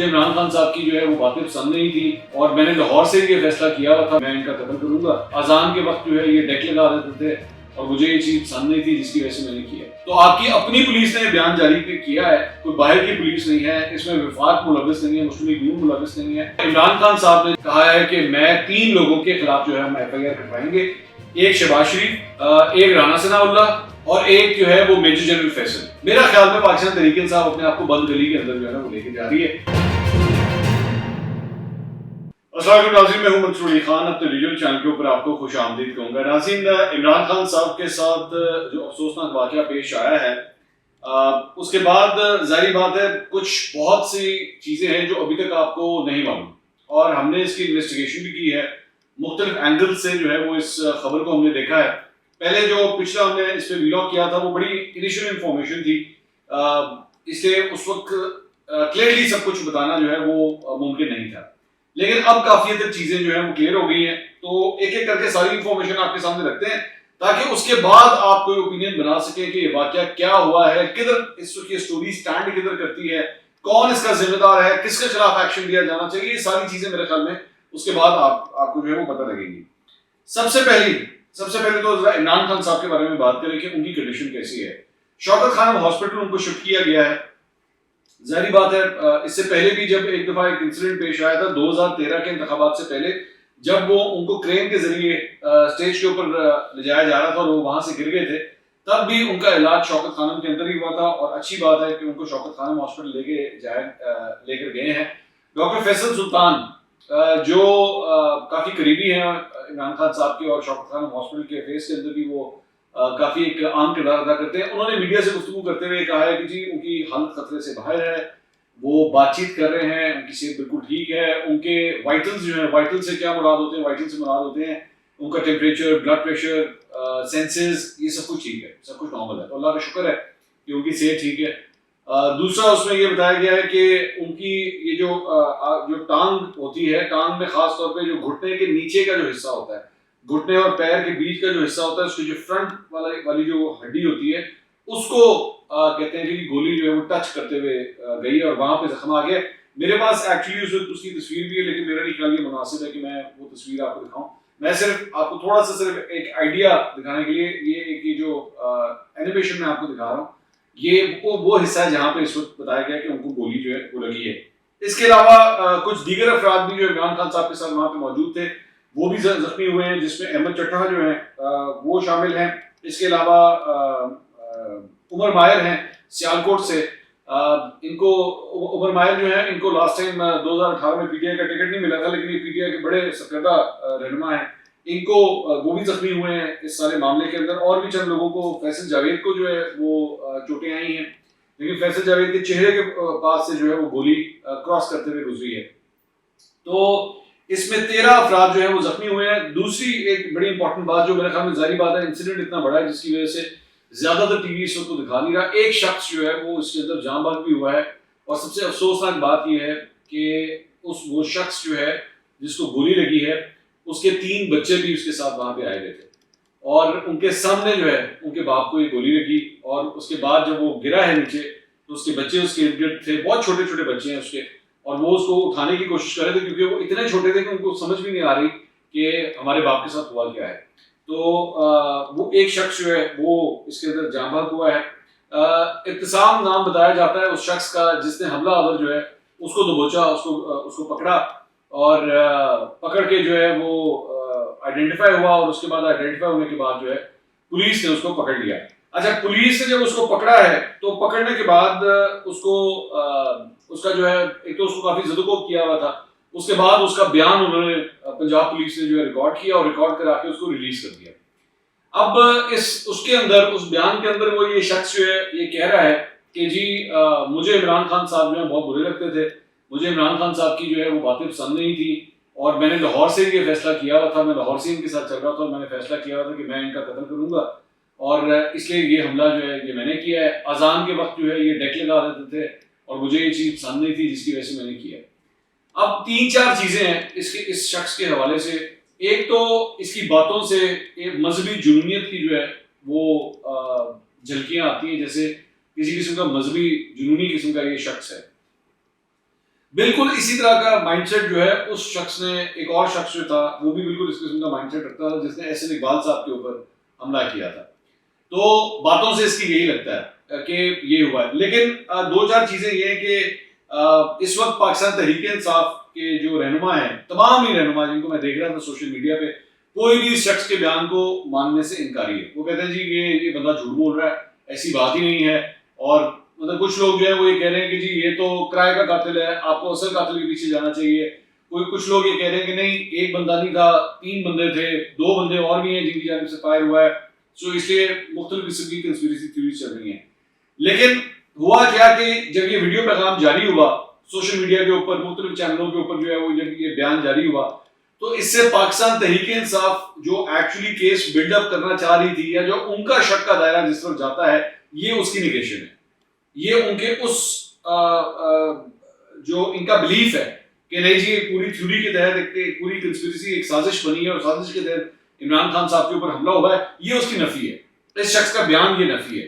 مجھے عمران خان صاحب کی جو ہے وہ باتیں پسند نہیں تھی اور میں نے لاہور سے یہ فیصلہ کیا ہوا تھا میں ان کا قتل کروں گا. اذان کے وقت جو ہے یہ ڈیک لگا دیتے تھے اور مجھے یہ چیز پسند نہیں تھی جس کی وجہ سے میں نے کیا. تو آپ کی اپنی پولیس نے بیان جاری کیا ہے, کوئی باہر کی پولیس نہیں ہے, اس میں وفاق ملوث نہیں ہے, مسلم لیگ نون ملوث نہیں ہے. عمران خان صاحب نے کہا ہے کہ میں 3 لوگوں کے خلاف جو ہے ہم ایف آئی آر کروائیں گے, ایک شہباز شریف, ایک رانا ثناء اللہ اور ایک جو ہے وہ میجر جنرل فیصل. میرا خیال میں پاکستان تحریک انصاف اپنے آپ کو بند گلی کے اندر جو ہے نا وہ لے کے جا رہی ہے. السلام علیکم ناظرین, میں ہوں منصور علی خان, اپنے ریجنل چینل کے اوپر آپ کو خوش آمدید کہوں گا. ناظرین, عمران خان صاحب کے ساتھ جو افسوسناک واقعہ پیش آیا ہے اس کے بعد ظاہری بات ہے کچھ بہت سی چیزیں ہیں جو ابھی تک آپ کو نہیں معلوم, اور ہم نے اس کی انویسٹیگیشن بھی کی ہے, مختلف اینگل سے جو ہے وہ اس خبر کو ہم نے دیکھا ہے. پہلے جو پچھلا ہم نے اس پہ ویلاگ کیا تھا وہ بڑی انیشیل انفارمیشن تھی, اس لیے اس وقت کلیئرلی سب کچھ بتانا جو ہے وہ ممکن نہیں تھا, لیکن اب کافی حد تک چیزیں جو ہیں وہ کلیئر ہو گئی ہیں. تو ایک ایک کر کے ساری انفارمیشن آپ کے سامنے رکھتے ہیں تاکہ اس کے بعد آپ کوئی اوپینین بنا سکیں کہ یہ واقعہ کیا ہوا ہے, کدھر اس کی اسٹوری سٹینڈ کدھر کرتی ہے, کون اس کا ذمہ دار ہے, کس کے خلاف ایکشن لیا جانا چاہیے. یہ ساری چیزیں میرے خیال میں اس کے بعد آپ کو جو ہے وہ پتہ لگیں گی. سب سے پہلے تو ذرا عمران خان صاحب کے بارے میں بات کریں کہ ان کی کنڈیشن کیسی ہے. شوکت خانم ہاسپٹل ان کو شفٹ کیا گیا ہے. ظاہری بات ہے اس سے پہلے بھی جب ایک دفعہ ایک انسیڈنٹ پیش آیا تھا 2013 کے انتخابات سے پہلے, جب وہ ان کو کرین کے ذریعے اسٹیج کے اوپر لے جایا جا رہا تھا اور وہ وہاں سے گر گئے تھے, تب بھی ان کا علاج شوکت خانم کے اندر ہی ہوا تھا. اور اچھی بات ہے کہ ان کو شوکت خانم ہاسپٹل لے کر گئے ہیں. ڈاکٹر فیصل سلطان جو کافی قریبی ہیں عمران خان صاحب کے اور شوکت خانم ہاسپٹل کے فیس کے اندر بھی وہ کافی ایک عام کردار ادا کرتے ہیں, انہوں نے میڈیا سے گفتگو کرتے ہوئے کہا ہے کہ جی ان کی حالت خطرے سے باہر ہے, وہ بات چیت کر رہے ہیں, ان کی صحت بالکل ٹھیک ہے. ان کے وائٹلز جو ہیں, وائٹل سے کیا مراد ہوتے ہیں, وائٹل سے مراد ہوتے ہیں ان کا ٹیمپریچر, بلڈ پریشر, سینسز, یہ سب کچھ ٹھیک ہے, سب کچھ نارمل ہے. تو اللہ کا شکر ہے کہ ان کی صحت ٹھیک ہے. دوسرا اس میں یہ بتایا گیا ہے کہ ان کی یہ جو ٹانگ ہوتی ہے, ٹانگ میں خاص طور پہ جو گھٹنے کے نیچے کا جو حصہ ہوتا ہے, گھٹنے اور پیر کے بیچ کا جو حصہ ہوتا ہے, اس کی جو فرنٹ والی جو ہڈی ہوتی ہے اس کو کہتے ہیں کہ گولی جو ہے وہ ٹچ کرتے ہوئے گئی اور وہاں پہ زخم آ گیا. میرے پاس ایکچولی اس کی تصویر بھی ہے, لیکن میرا نہیں خیال یہ مناسب ہے کہ میں وہ تصویر آپ کو دکھاؤں. میں صرف آپ کو تھوڑا سا صرف ایک آئیڈیا دکھانے کے لیے یہ جو اینیمیشن میں آپ کو دکھا رہا ہوں, یہ وہ حصہ ہے جہاں پہ اس وقت بتایا گیا کہ ان کو گولی جو ہے وہ لگی ہے. اس کے علاوہ کچھ دیگر افراد بھی جو عمران خان صاحب کے ساتھ وہاں پہ موجود تھے وہ بھی زخمی ہوئے ہیں, جس میں احمد چٹھا جو ہیں وہ شامل ہیں. اس کے علاوہ عمر ماہر ہیں سیالکوٹ سے, ان کو عمر ماہر جو ہیں ان کو لاسٹ ٹائم 2018 میں پی ٹی آئی کا ٹکٹ نہیں ملا تھا, لیکن یہ پی ٹی آئی کے بڑے سرکردہ رہنما ہیں, ان کو وہ بھی زخمی ہوئے ہیں اس سارے معاملے کے اندر. اور بھی چند لوگوں کو, فیصل جاوید کو جو ہے وہ چوٹیں آئی ہیں, لیکن فیصل جاوید کے چہرے کے پاس سے جو ہے وہ گولی کراس کرتے ہوئے گزری ہے. تو اس میں 13 افراد جو ہیں وہ زخمی ہوئے ہیں. دوسری ایک بڑی امپورٹنٹ بات جو میرے خیال میں ظاہری بات ہے, انسیڈنٹ اتنا بڑا ہے جس کی وجہ سے زیادہ تر ٹی وی اس کو دکھا نہیں رہا. ایک شخص جو ہے وہ اس کے اندر جاں بحق بھی ہوا ہے, اور سب سے افسوسناک بات یہ ہے کہ وہ شخص جو ہے جس کو گولی لگی ہے اس کے 3 بچے بھی اس کے ساتھ وہاں پہ آئے ہوئے تھے, اور ان کے سامنے جو ہے ان کے باپ کو یہ گولی لگی. اور اس کے بعد جب وہ گرا ہے نیچے تو اس کے بچے اس کے ارد گرد تھے, بہت چھوٹے چھوٹے بچے ہیں اس کے, اور وہ اس کو اٹھانے کی کوشش کر رہے تھے کیونکہ وہ اتنے چھوٹے تھے کہ ان کو سمجھ بھی نہیں آ رہی کہ ہمارے باپ کے ساتھ ہوا کیا ہے. تو وہ ایک شخص جو ہے وہ اس کے اندر جاں بحق ہوا ہے. ابتسام نام بتایا جاتا ہے اس شخص کا جس نے حملہ آور جو ہے اس کو دبوچا, اس کو پکڑا, اور پکڑ کے جو ہے وہ آئیڈینٹیفائی ہوا, اور اس کے بعد آئیڈینٹیفائی ہونے کے بعد جو ہے پولیس نے اس کو پکڑ لیا. اچھا, پولیس نے جب اس کو پکڑا ہے تو پکڑنے کے بعد اس کا جو ہے ایک تو اس کو کافی زدوکوب کیا ہوا تھا, اس کے بعد اس کا بیان انہوں نے پنجاب پولیس نے جو ہے ریکارڈ کیا اور ریکارڈ کرا کے اس کو ریلیز کر دیا. اب اس کے اندر, اس بیان کے اندر وہ یہ شخص جو ہے یہ کہہ رہا ہے کہ جی مجھے عمران خان صاحب جو ہیں بہت برے لگتے تھے, مجھے عمران خان صاحب کی جو ہے وہ باتیں پسند نہیں تھی, اور میں نے لاہور سے یہ فیصلہ کیا ہوا تھا, میں لاہور سے ان کے ساتھ چل رہا تھا, اور میں نے فیصلہ کیا ہوا تھا کہ میں ان کا قتل کروں گا, اور اس لیے یہ حملہ جو ہے یہ میں نے کیا ہے. اذان کے وقت جو ہے یہ ڈیک لگا دیتے تھے اور مجھے یہ چیز پسند نہیں تھی جس کی وجہ سے میں نے کیا. اب 3-4 چیزیں ہیں اس شخص کے حوالے سے. ایک تو اس کی باتوں سے ایک مذہبی جنونیت کی جو ہے وہ جھلکیاں آتی ہیں, جیسے کسی قسم کا مذہبی جنونی قسم کا یہ شخص ہے. بالکل اسی طرح کا مائنڈ سیٹ جو ہے اس شخص نے، ایک اور شخص جو تھا وہ بھی بالکل اس قسم کا مائنڈ سیٹ رکھتا تھا، جس نے احسن اقبال صاحب کے اوپر حملہ کیا تھا. تو باتوں سے اس کی یہی لگتا ہے کہ یہ ہوا ہے. لیکن دو چار چیزیں یہ ہیں کہ اس وقت پاکستان تحریک انصاف کے جو رہنما ہیں، تمام ہی رہنما جن کو میں دیکھ رہا تھا سوشل میڈیا پہ، کوئی بھی اس شخص کے بیان کو ماننے سے انکاری ہے. وہ کہتے ہیں جی یہ بندہ جھوٹ بول رہا ہے، ایسی بات ہی نہیں ہے. اور مطلب کچھ لوگ جو ہے وہ یہ کہہ رہے ہیں کہ جی یہ تو کرائے کا قاتل ہے، آپ کو اصل قاتل کے پیچھے جانا چاہیے. کچھ لوگ یہ کہہ رہے ہیں کہ نہیں، ایک بندہ نہیں تھا، 3 بندے تھے، 2 بندے اور بھی ہیں جن کی جانب سے فائر ہوا ہے. سو اس لیے مختلف قسم کی کنسپیریسی تھیوریز چل رہی ہیں. لیکن ہوا کیا کہ جب یہ ویڈیو پیغام جاری ہوا سوشل میڈیا کے اوپر، مختلف چینلوں کے اوپر جو ہے وہ جب یہ بیان جاری ہوا، تو اس سے پاکستان تحریک انصاف جو ایکچولی کیس بلڈ اپ کرنا چاہ رہی تھی، یا جو ان کا شک کا دائرہ جس طرف جاتا ہے، یہ اس کی نگیشن ہے. یہ ان کے اس جو ان کا بلیف ہے کہ نہیں جی پوری تھیوری کے تحت ایک پوری کنسپیریسی، ایک سازش بنی ہے اور سازش کے تحت عمران خان صاحب کے اوپر حملہ ہوا ہے، یہ اس کی نفی ہے. اس شخص کا بیان یہ نفی ہے.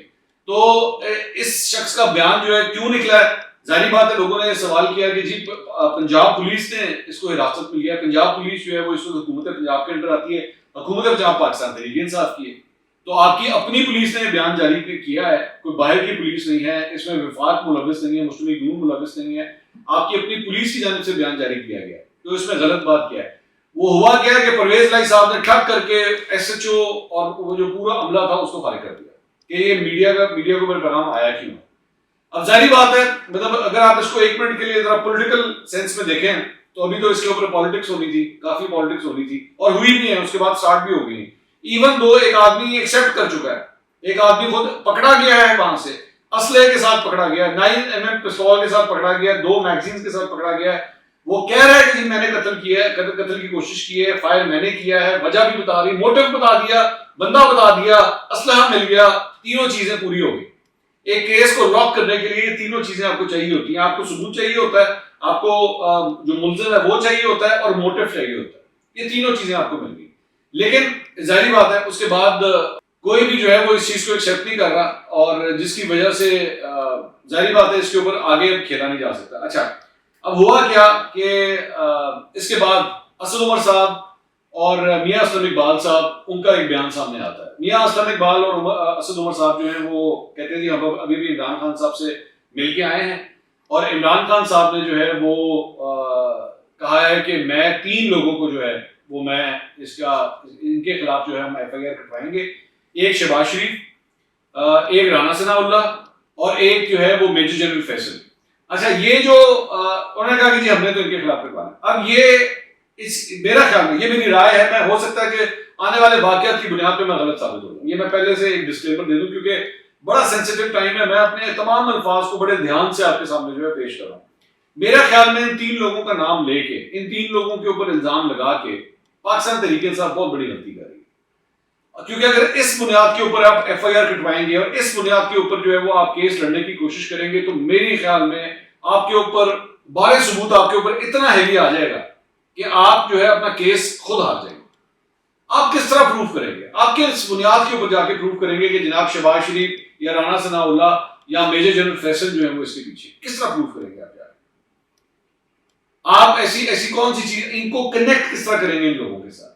تو اس شخص کا بیان جو ہے کیوں نکلا ہے؟ ظاہری بات ہے لوگوں نے یہ سوال کیا کہ جی پنجاب پولیس نے اس کو حراست میں لیا. پنجاب پولیس جو ہے وہ اس وقت حکومت پنجاب کے اندر آتی ہے، حکومت پنجاب پاکستان تحریک انصاف کی ہے. تو آپ کی اپنی پولیس نے بیان جاری کیا ہے، کوئی باہر کی پولیس نہیں ہے، اس میں وفاق ملوث نہیں ہے، مسلم لیگ نون ملوث نہیں ہے. آپ کی اپنی پولیس کی جانب سے بیان جاری کیا گیا. تو اس میں غلط بات کیا ہے؟ وہ ہوا کیا کہ پرویز لائی صاحب نے ٹھگ کر کے ایس ایچ او اور وہ جو پورا عملہ تھا اس کو فارغ کر دیا کہ یہ میڈیا کے اوپر پیغام آیا کیوں. اب ظاہری بات ہے، مطلب اگر آپ اس کو 1 منٹ کے لیے ذرا پولیٹیکل سینس میں دیکھیں تو ابھی تو اس کے اوپر پالیٹکس ہونی تھی، کافی پالیٹکس ہونی تھی، اور ہوئی بھی ہے، اس کے بعد سٹارٹ بھی ہو گئی. ایون دو ایک آدمی ایکسیپٹ کر چکا ہے، ایک آدمی خود پکڑا گیا ہے، وہاں سے اسلحے کے ساتھ پکڑا گیا ہے، 9mm پستول کے ساتھ پکڑا گیا ہے، 2 میگزینز کے ساتھ پکڑا گیا ہے. وہ کہہ رہا ہے کہ جی میں نے قتل کیا ہے، قتل کی کوشش کی ہے، فائر میں نے کیا ہے، وجہ بھی بتا دی، موٹو بتا دیا، بندہ بتا دیا، اسلحہ مل گیا، تینوں چیزیں پوری ہو گئی. ایک کیس کو لاک کرنے کے لیے یہ تینوں چیزیں آپ کو چاہیے ہوتی ہیں. آپ کو ثبوت چاہیے ہوتا ہے، آپ کو جو ملزم ہے وہ چاہیے ہوتا ہے، اور موٹو چاہیے ہوتا ہے. یہ تینوں چیزیں آپ کو مل گئی. لیکن ظاہری بات ہے اس کے بعد کوئی بھی جو ہے وہ اس چیز کو ایکسیپٹ نہیں کر رہا، اور جس کی وجہ سے ظاہری بات ہے اس کے اوپر آگے کھیلا نہیں جا سکتا. اچھا اب ہوا کیا کہ اس کے بعد اسد عمر صاحب اور میاں اسلم اقبال صاحب، ان کا ایک بیان سامنے آتا ہے. میاں اسلم اقبال اور اسد عمر صاحب جو ہیں وہ کہتے ہیں جی ہم ابھی بھی عمران خان صاحب سے مل کے آئے ہیں، اور عمران خان صاحب نے جو ہے وہ کہا ہے کہ میں 3 لوگوں کو جو ہے وہ میں ان کے خلاف جو ہے ہم ایف آئی آر کٹوائیں گے. ایک شہباز شریف، ایک رانا ثناء اللہ، اور ایک جو ہے وہ میجر جنرل فیصل. اچھا یہ جو انہوں نے کہا کہ جی ہم نے تو ان کے خلاف کٹوانا. اب یہ میرا خیال میں، یہ میری رائے ہے، میں ہو سکتا ہے کہ آنے والے واقعات کی بنیاد پہ میں غلط ثابت ہو جاؤں. یہ میں پہلے سے ایک ڈسکلیمر دے دوں کیونکہ بڑا سینسیٹیو ٹائم ہے، میں اپنے تمام الفاظ کو بڑے دھیان سے آپ کے سامنے جو ہے پیش کر رہا ہوں. میرا خیال میں ان 3 لوگوں کا نام لے کے، ان 3 لوگوں کے اوپر الزام لگا کے پاکستان تحریک انصاف بہت بڑی غلطی کر رہی ہے. کیونکہ اگر اس بنیاد کے اوپر آپ ایف آئی آر کٹوائیں گے اور اس بنیاد کے اوپر جو ہے وہ آپ کیس لڑنے کی کوشش کریں گے، تو میرے خیال میں آپ کے اوپر بارے ثبوت آپ کے اوپر اتنا ہیوی آ جائے گا کہ آپ جو ہے اپنا کیس خود ہار جائیں گے. آپ کس طرح پروف کریں گے؟ آپ کس بنیاد کے اوپر جا کے پروف کریں گے کہ جناب شہباز شریف یا رانا ثناء اللہ یا میجر جنرل فیصل جو ہے وہ اس کے پیچھے؟ کس طرح پروف کریں گے آپ ایسی کون سی چیز، ان کو کنیکٹ کس طرح کریں گے ان لوگوں کے ساتھ؟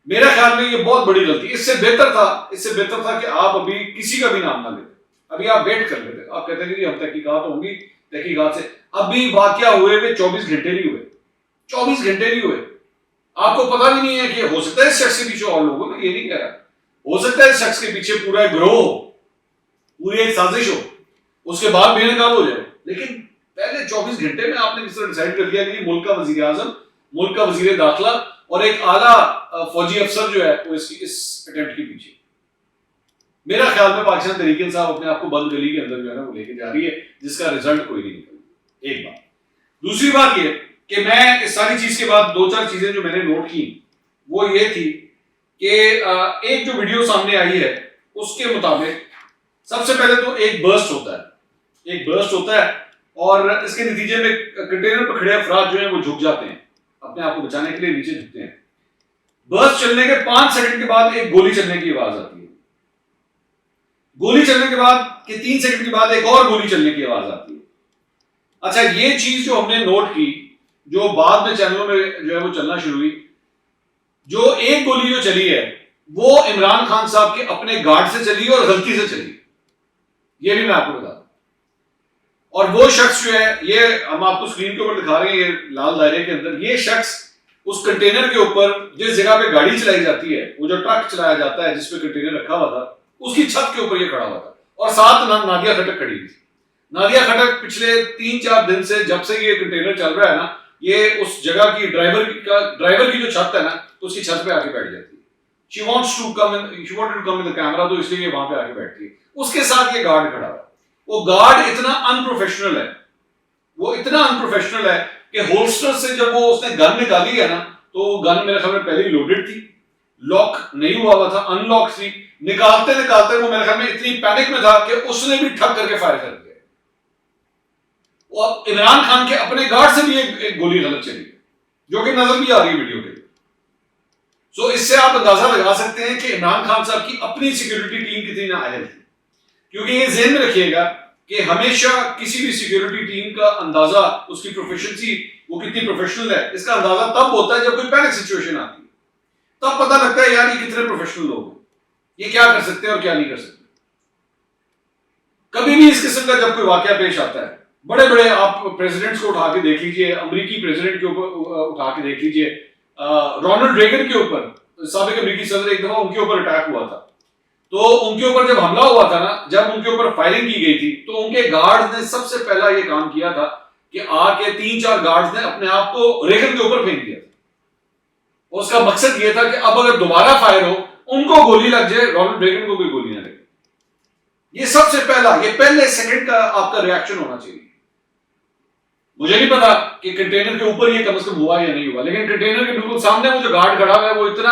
میرا خیال میں یہ بہت بڑی غلطی. اس سے بہتر تھا کہ آپ ابھی کسی کا بھی نام نہ لیتے، ابھی آپ ویٹ کر لیتے. آپ کہتے ہیں کہ ہم تحقیقات ہوں گی، تحقیقات سے ابھی واقعہ ہوئے 24 گھنٹے نہیں ہوئے، 24 گھنٹے نہیں ہوئے. آپ کو پتا بھی نہیں ہے کہ ہو سکتا ہے اس شخص کے پیچھے اور لوگ ہو. میں یہ نہیں کہہ رہا، ہو سکتا ہے اس شخص کے پیچھے پورا ایک گروہ ہو، پوری ایک سازش ہو، اس کے بعد بے نقاب ہو جائے. لیکن پہلے 24 گھنٹے میں آپ نے کس طرح ڈیسائیڈ کر لیا کہ ملک کا وزیر اعظم، ملک کا وزیر داخلہ اور ایک اعلیٰ فوجی افسر جو ہے وہ اس اٹیمپٹ کے پیچھے. میرا خیال میں پاکستان تحریک انصاف اپنے آپ کو بند گلی کے اندر جو ہے نا وہ لے کے جا رہی ہے، جس کا رزلٹ کوئی نہیں نکل. ایک بات. دوسری بات یہ کہ میں اس ساری چیز کے بعد 2-4 چیزیں جو میں نے نوٹ کی وہ یہ تھی کہ ایک جو ویڈیو سامنے آئی ہے اس کے مطابق سب سے پہلے تو ایک برسٹ ہوتا ہے اور اس کے نتیجے میں کنٹینر پہ کھڑے افراد جو ہیں وہ جھک جاتے ہیں، اپنے آپ کو بچانے کے لیے نیچے جھکتے ہیں. برسٹ چلنے کے 5 سیکنڈ کے بعد ایک گولی چلنے کی آواز آتی ہے. گولی چلنے کے بعد 3 سیکنڈ کے بعد ایک اور گولی چلنے کی آواز آتی ہے. اچھا یہ چیز جو ہم نے نوٹ کی، جو بعد میں چینلوں میں جو ہے وہ چلنا شروع ہوئی، جو ایک گولی جو چلی ہے وہ عمران خان صاحب کے اپنے گارڈ سے چلی اور غلطی سے چلی، یہ بھی میں آپ کو بتا دوں. اور وہ شخص جو ہے، یہ ہم آپ کو اسکرین کے اوپر دکھا رہے ہیں، یہ لال دائرے کے اندر، یہ شخص اس کنٹینر کے اوپر جس جگہ پہ گاڑی چلائی جاتی ہے، وہ جو ٹرک چلایا جاتا ہے جس پہ کنٹینر رکھا ہوا تھا، اس کی چھت کے اوپر یہ کھڑا ہوا تھا، اور ساتھ نادیہ کھٹک کھڑی ہوئی تھی. نادیہ کھٹک پچھلے 3-4 دن سے جب سے یہ کنٹینر چل رہا ہے نا، یہ اس جگہ کی ڈرائیور کی جو چھت ہے نا، تو اس کی چھت پہ آ کے بیٹھ جاتی ہے. She wanted to come in the camera، تو اس لیے یہ وہاں پہ آ کے بیٹھتی ہے. اس کے ساتھ یہ گارڈ کھڑا ہوا. وہ گارڈ اتنا انپروفیشنل ہے، وہ اتنا انپروفیشنل ہے کہ ہولسٹر سے جب وہ اس نے گن نکالی ہے نا، تو گن میرے خیال میں پہلے ہی لوڈڈ تھی، لاک نہیں ہوا ہوا تھا، ان لاک تھی. نکالتے نکالتے وہ میرے خیال میں اتنی پینک میں تھا کہ اس نے بھی ٹھک کر کے فائر کر دیا. اور عمران خان کے اپنے گارڈ سے بھی ایک گولی غلط چلی، جو کہ نظر بھی آ رہی ہے ویڈیو کے. سو اس سے آپ اندازہ لگا سکتے ہیں کہ عمران خان صاحب کی اپنی سیکیورٹی ٹیم کتنی نااہل تھی. کیونکہ یہ ذہن میں رکھیے گا کہ ہمیشہ کسی بھی سیکیورٹی ٹیم کا اندازہ، اس کی پروفیشنسی وہ کتنی پروفیشنل ہے، اس کا اندازہ تب ہوتا ہے جب کوئی پینک سچویشن آتی ہے. تب پتہ لگتا ہے یار یہ کتنے پروفیشنل لوگ ہیں، یہ کیا کر سکتے ہیں اور کیا نہیں کر سکتے. کبھی بھی اس قسم کا جب کوئی واقعہ پیش آتا ہے، بڑے بڑے آپ پریزیڈنٹس کو اٹھا کے دیکھ لیجئے، امریکی پریزیڈنٹ کے اوپر اٹھا کے دیکھ لیجئے، رونلڈ ریگن کے اوپر، سابق امریکی صدر، ایک دفعہ ان کے اوپر اٹیک ہوا تھا. تو ان کے اوپر جب حملہ ہوا تھا نا، جب ان کے اوپر فائرنگ کی گئی تھی، تو ان کے گارڈز نے سب سے پہلا یہ کام کیا تھا کہ آ کے 3-4 گارڈز نے اپنے آپ کو ریگن کے اوپر پھینک دیا تھا. اس کا مقصد یہ تھا کہ اب اگر دوبارہ فائر ہو، ان کو گولی لگ جائے، رونلڈ ریگن کو کوئی گولی نہ لگے. یہ سب سے پہلا، یہ پہلے سیکنڈ کا آپ کا ریاکشن ہونا چاہیے. مجھے نہیں پتا کہ کنٹینر کے اوپر یہ کم از کم ہوا یا نہیں ہوا، لیکن کنٹینر کے بالکل سامنے وہ جو گارڈ کھڑا ہوا ہے وہ اتنا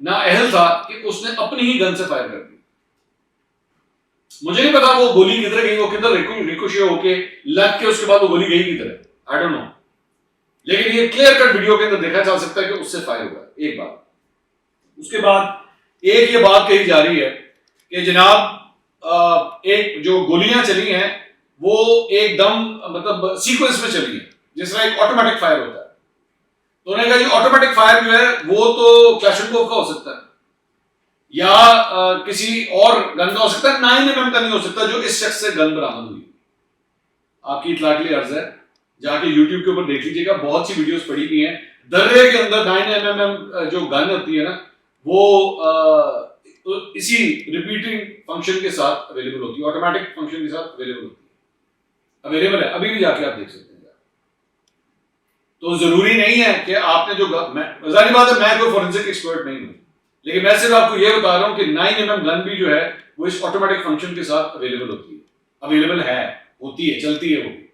نااہل تھا کہ اس نے اپنی ہی گن سے فائر کر دی. مجھے نہیں پتا وہ گولی کدھر گئی، وہ کدھر ریکوشے ہو کے لگ کے اس کے بعد وہ گولی گئی کدھر، آئی ڈونٹ نو. لیکن یہ کلیئر کٹ ویڈیو کے اندر دیکھا جا سکتا ہے کہ اس سے فائر ہوا. ایک بات. اس کے بعد ایک یہ بات کہی جا رہی ہے کہ جناب ایک جو گولیاں چلی ہیں وہ ایک دم مطلب سیکوینس میں چلی ہیں، جس طرح ایک آٹومیٹک فائر ہوتا ہے. تو انہوں نے کہا یہ آٹومیٹک فائر جو ہے وہ تو کلاشنکوف کا ہو سکتا ہے یا کسی اور گن کا ہو سکتا ہے، 9mm کا نہیں ہو سکتا جو اس شخص سے گن برآمد ہوئی. آپ کی اطلاع کے لیے عرض ہے، جا کے یوٹیوب کے اوپر دیکھ لیجیے گا، بہت سی ویڈیوز پڑی ہوئی ہیں. درے کے اندر 9mm جو گن ہوتی ہے نا، وہ اسی ریپیٹنگ فنکشن کے ساتھ اویلیبل ہوتی ہے، آٹومیٹک فنکشن کے ساتھ اویلیبل ہوتی ہے، اویلیبل ہے، ابھی بھی جا کے آپ دیکھ سکتے ہیں. تو ضروری نہیں ہے کہ آپ نے جو ظاہر بات ہے میں کوئی فورینسک ایکسپرٹ نہیں ہوں، لیکن میں صرف آپ کو یہ بتا رہا ہوں کہ 9mm گن بھی جو ہے وہ اس آٹومیٹک فنکشن کے ساتھ اویلیبل ہوتی ہے، اویلیبل ہے، ہوتی ہے، چلتی ہے. وہ بھی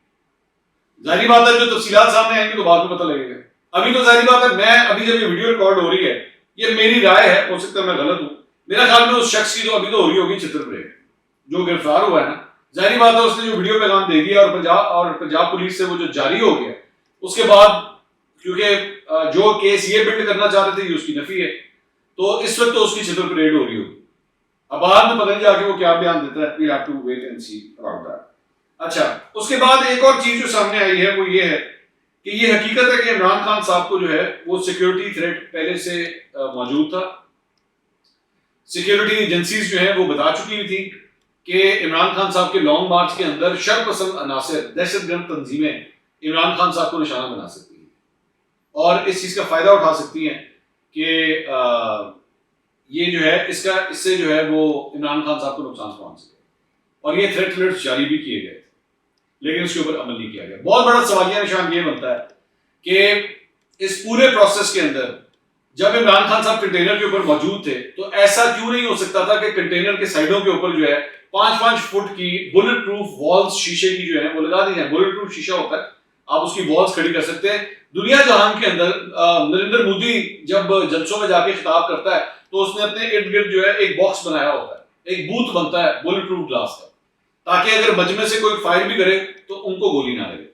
ظاہری بات ہے جو تفصیلات سامنے آئیں گی تو بعد میں پتہ لگے گا. ابھی تو ظاہری بات ہے میں ابھی جب یہ ویڈیو ریکارڈ ہو رہی ہے، یہ میری رائے ہے، ہو سکتا ہے میں غلط ہوں. میرا خیال میں اس شخص کی تو ابھی تو ہو رہی ہوگی چھتر پریڈ، جو گرفتار ہوا ہے نا. ظاہری بات ہے اس نے جو ویڈیو پیغام دے دیا اور پنجاب پولیس سے وہ جو جاری ہو گیا، اس کے بعد کیونکہ جو کیس یہ بلڈ کرنا چاہ رہے تھے یہ اس کی نفی ہے، تو اس وقت تو اس کی چھتر پریڈ ہو رہی ہوگی. اب بعد میں پتہ نہیں جا کے وہ کیا بیان دیتا ہے. We have to wait and see about that. اچھا اس کے بعد ایک اور چیز جو سامنے آئی ہے وہ یہ ہے کہ یہ حقیقت ہے کہ عمران خان صاحب کو جو ہے وہ سیکیورٹی تھریٹ پہلے سے موجود تھا. سیکیورٹی ایجنسیز جو ہیں وہ بتا چکی ہوئی تھی کہ عمران خان صاحب کے لانگ مارچ کے اندر شر پسند عناصر، دہشت گرد تنظیمیں عمران خان صاحب کو نشانہ بنا سکتی ہیں اور اس چیز کا فائدہ اٹھا سکتی ہیں کہ یہ جو ہے اس سے جو ہے وہ عمران خان صاحب کو نقصان پہنچ سکے. اور یہ تھریٹ الرٹس جاری بھی کیے گئے لیکن اس کے اوپر عمل نہیں کیا گیا. بہت بڑا سوالیہ نشان یہ بنتا ہے کہ اس پورے پروسیس کے اندر جب عمران خان صاحب کنٹینر کے اوپر موجود تھے تو ایسا کیوں نہیں ہو سکتا تھا کہ کنٹینر کے سائڈوں کے اوپر جو ہے 5-5 فٹ کی بلٹ پروف والز شیشے کی جو ہے وہ لگا دی ہیں. بلٹ پروف شیشہ ہوتا ہے، آپ اس کی والز کھڑی کر سکتے ہیں. دنیا جہان کے اندر نریندر مودی جب جلسوں میں جا کے خطاب کرتا ہے تو اس نے اپنے ارد گرد جو ہے ایک باکس بنایا ہوتا ہے، ایک بوتھ بنتا ہے بلٹ پروف گلاس کا، تاکہ اگر مجمع سے کوئی فائر بھی کرے تو ان کو گولی نہ لگے.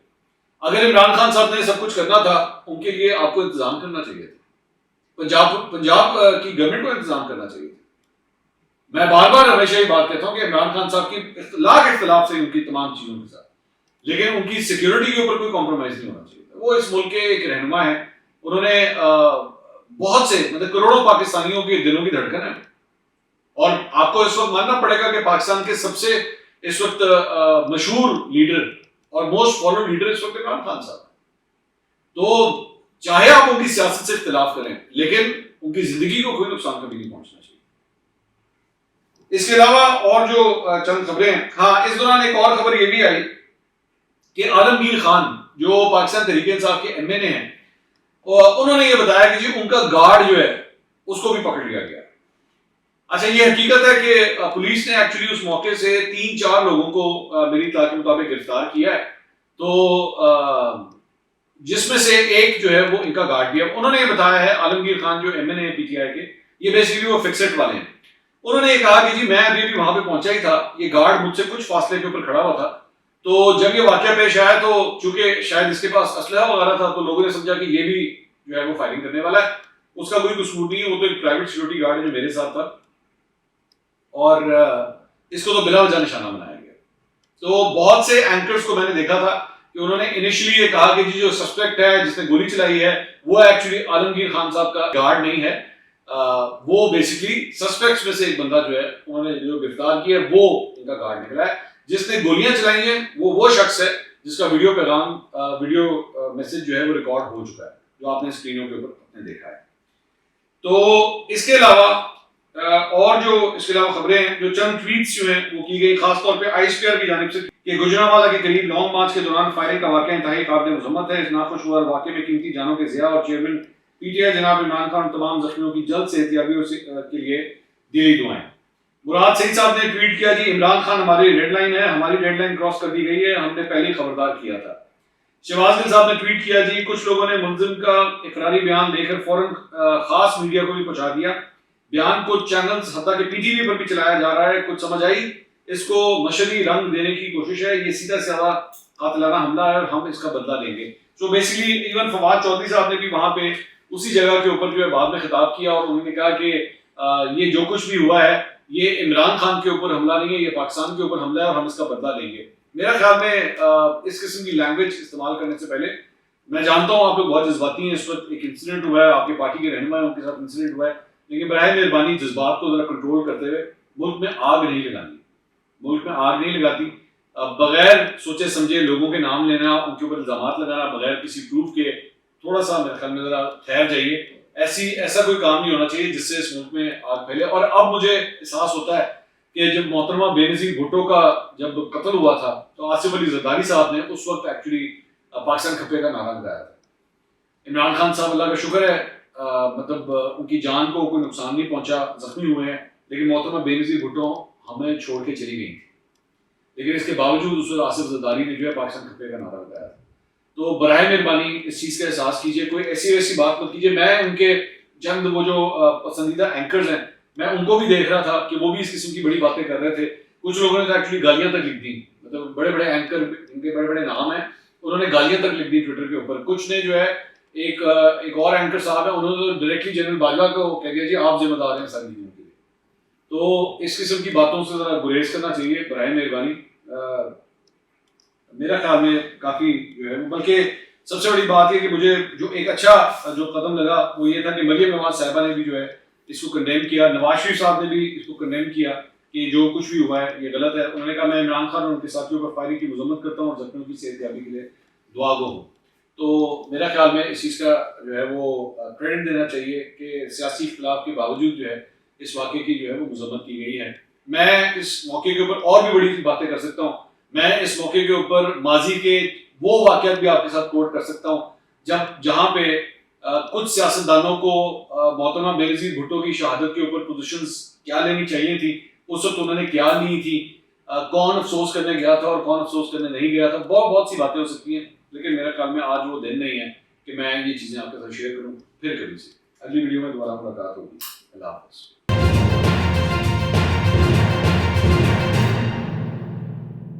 اگر عمران خان صاحب نے سب کچھ کرنا تھا ان کے لیے آپ کو انتظام کرنا چاہیے تھا، پنجاب کی گورنمنٹ کو انتظام کرنا چاہیے تھا. میں بار بار ہمیشہ یہ بات کہتا ہوں کہ عمران خان صاحب کی لاکھ اختلاف سے ان کی تمام چیزوں کے ساتھ، لیکن ان کی سیکیورٹی کے اوپر کوئی کمپرومائز نہیں ہونا چاہیے. وہ اس ملک کے ایک رہنما ہیں, انہوں نے بہت سے مطلب کروڑوں پاکستانیوں کے دلوں کی دھڑکن ہے, اور آپ کو اس وقت ماننا پڑے گا کہ پاکستان کے سب سے اس وقت مشہور لیڈر اور موسٹ فالوڈ لیڈر اس وقت عمران خان صاحب. تو چاہے آپ ان کی سیاست سے اختلاف کریں, لیکن ان کی زندگی کو کوئی نقصان کبھی نہیں پہنچنا چاہیے. اس کے علاوہ اور جو چند خبریں ہیں, ہاں اس دوران ایک اور خبر یہ بھی آئی کہ عالمگیر خان جو پاکستان تحریک انصاف کے ایم این اے ہیں, انہوں نے یہ بتایا کہ جی ان کا گارڈ جو ہے اس کو بھی پکڑ لیا گیا. اچھا, یہ حقیقت ہے کہ پولیس نے ایکچولی اس موقع سے 3-4 لوگوں کو میری اطلاع کے مطابق گرفتار کیا ہے, تو جس میں سے ایک جو ہے وہ ان کا گارڈ بھی ہے. انہوں نے یہ بتایا ہے, عالمگیر خان جو M N A P T I کے, یہ بیسیکلی وہ فکسڈ والے ہیں, انہوں نے یہ کہا کہ جی میں ابھی بھی وہاں پہ پہنچا ہی تھا, یہ گارڈ مجھ سے کچھ فاصلے کے اوپر کھڑا ہوا تھا, تو جب یہ واقعہ پیش آیا تو چونکہ شاید اس کے پاس اسلحہ وغیرہ تھا, تو لوگوں نے سمجھا کہ یہ بھی جو ہے وہ فائرنگ کرنے والا ہے. اس کا کوئی قصور نہیں ہے, وہ تو ایک پرائیویٹ سیکورٹی گارڈ ہے جو میرے ساتھ تھا, اور اس کو تو بلا وجہ نشانہ بنایا گیا. تو بہت سے اینکرز کو میں نے دیکھا تھا کہ انہوں نے انیشلی یہ کہا کہ جی جو سسپیکٹ ہے جس نے گولی چلائی ہے وہ ایکچولی عالمگیر خان صاحب کا گارڈ نہیں ہے, وہ بیسکلی سسپیکٹس میں سے ایک بندہ جو ہے انہوں نے جو گرفتار کیا ہے وہ ان کا گارڈ نکلا ہے. جس نے گولیاں چلائی ہیں وہ شخص ہے جس کا ویڈیو پیغام ویڈیو میسج جو ہے وہ ریکارڈ ہو چکا ہے, جو آپ نے اسکرینوں کے اوپر دیکھا ہے. تو اس کے علاوہ اور جو اس کے علاوہ خبریں ہیں, جو چند ٹویٹس جو ہیں وہ کی گئی خاص طور پہ آئی ایس پی آر کی جانب سے کہ گجرانوالہ کے قریب لانگ مارچ کے دوران فائرنگ کا واقعہ انتہائی قابل مذمت ہے. اس ناخوشگوار واقعے میں قیمتی جانوں کے ضیاع اور چیئرمین پی ٹی آئی جناب عمران خان تمام زخمیوں کی جلد صحتیابی کے لیے دلی دعائیں. مراد سعید صاحب نے ٹویٹ کیا جی عمران خان ہماری ریڈ لائن ہے, ہماری ریڈ لائن کراس کر دی گئی ہے, ہم نے پہلے ہی خبردار کیا تھا. شہباز گل صاحب نے ٹویٹ کیا جی کچھ لوگوں نے ملزم کا اقراری بیان دے کر فوراً خاص میڈیا کو بھی پہنچا دیا. بیان کچھ چینلز حتیٰ کہ پی ٹی وی پر بھی چلایا جا رہا ہے, کچھ سمجھ آئی, اس کو مشہدی رنگ دینے کی کوشش ہے, یہ سیدھا سادہ قاتلانہ حملہ ہے اور ہم اس کا بدلہ لیں گے. تو بیسیکلی ایون فواد چودھری صاحب نے بھی وہاں پہ اسی جگہ کے اوپر جو ہے بعد میں خطاب کیا, اور انہوں نے کہا کہ یہ جو کچھ بھی ہوا ہے یہ عمران خان کے اوپر حملہ نہیں ہے, یہ پاکستان کے اوپر حملہ ہے اور ہم اس کا بدلہ لیں گے. میرا خیال میں اس قسم کی لینگویج استعمال کرنے سے پہلے, میں جانتا ہوں آپ لوگ بہت جذباتی ہیں, اس وقت ایک انسیڈنٹ ہوا ہے, آپ کی پارٹی کے رہنما ہیں ان کے ساتھ انسیڈنٹ ہوا ہے, لیکن براہ مہربانی جذبات کو ذرا کنٹرول کرتے ہوئے ملک میں آگ نہیں لگانی, ملک میں آگ نہیں لگاتی. بغیر سوچے سمجھے لوگوں کے نام لینا, ان کے اوپر الزامات لگانا بغیر کسی پروف کے, تھوڑا سا میرے خیال میں ذرا ٹھہر جائیے. ایسا کوئی کام نہیں ہونا چاہیے جس سے اس ملک میں آگ پھیلے. اور اب مجھے احساس ہوتا ہے کہ جب محترمہ بے نظیر بھٹو کا جب قتل ہوا تھا تو آصف علی زرداری صاحب نے اس وقت ایکچولی پاکستان کھپے کا نعرہ لگایا تھا. عمران خان صاحب اللہ کا شکر ہے مطلب ان کی جان کو کوئی نقصان نہیں پہنچا, زخمی ہوئے ہیں, لیکن محترمہ بے نظیر بھٹو ہمیں چھوڑ کے چلی گئی, لیکن اس کے باوجود اس وقت آصف زرداری نے جو ہے پاکستان کھپے کا نعرہ لگایا تھا. تو براہ مہربانی اس چیز کا احساس کیجیے, کوئی ایسی ویسی بات مت کیجیے. میں ان کے چند وہ جو پسندیدہ اینکرز ہیں میں ان کو بھی دیکھ رہا تھا کہ وہ بھی اس قسم کی بڑی باتیں کر رہے تھے. کچھ لوگوں نے تو ایکچولی گالیاں تک لکھ دی, مطلب بڑے بڑے اینکر جن کے بڑے بڑے نام ہیں انہوں نے گالیاں تک لکھ دی ٹویٹر کے اوپر. کچھ نے جو ہے ایک اور اینکر صاحب ہیں انہوں نے ڈائریکٹلی جنرل باجوہ کو کہہ دیا جی آپ ذمہ دار ہیں ساری چیزوں کے لیے. تو اس قسم کی باتوں سے ذرا گریز کرنا چاہیے براہ مہربانی. میرا خیال میں کافی جو ہے, بلکہ سب سے بڑی بات یہ کہ مجھے جو ایک اچھا جو قدم لگا وہ یہ تھا کہ مریم نواز صاحبہ نے بھی جو ہے اس کو کنڈیم کیا, نواز شریف صاحب نے بھی اس کو کنڈیم کیا کہ جو کچھ بھی ہوا ہے یہ غلط ہے. انہوں نے کہا میں عمران خان اور ان کے ساتھیوں پر فائرنگ کی مذمت کرتا ہوں اور زخمیوں کی صحتیابی کے لیے دعا گو ہوں. تو میرا خیال میں اس چیز کا جو ہے وہ کریڈٹ دینا چاہیے کہ سیاسی اختلاف کے باوجود جو ہے اس واقعے کی جو ہے وہ مذمت کی گئی ہے. میں اس موقع کے اوپر اور بھی بڑی باتیں کر سکتا ہوں. میں اس موقع کے اوپر ماضی کے وہ واقعات بھی آپ کے ساتھ کوٹ کر سکتا ہوں جہاں پہ کچھ سیاستدانوں کو محترمہ بے نظیر بھٹو کی شہادت کے اوپر پوزیشنز کیا لینی چاہیے تھی, اس وقت انہوں نے کیا لی تھی, کون افسوس کرنے گیا تھا اور کون افسوس کرنے نہیں گیا تھا. بہت سی باتیں ہو سکتی ہیں, لیکن میرے خیال میں آج وہ دن نہیں ہے کہ میں یہ چیزیں آپ کے ساتھ شیئر کروں. پھر کبھی سے اگلی ویڈیو میں دوبارہ ملاقات ہوگی. اللہ حافظ.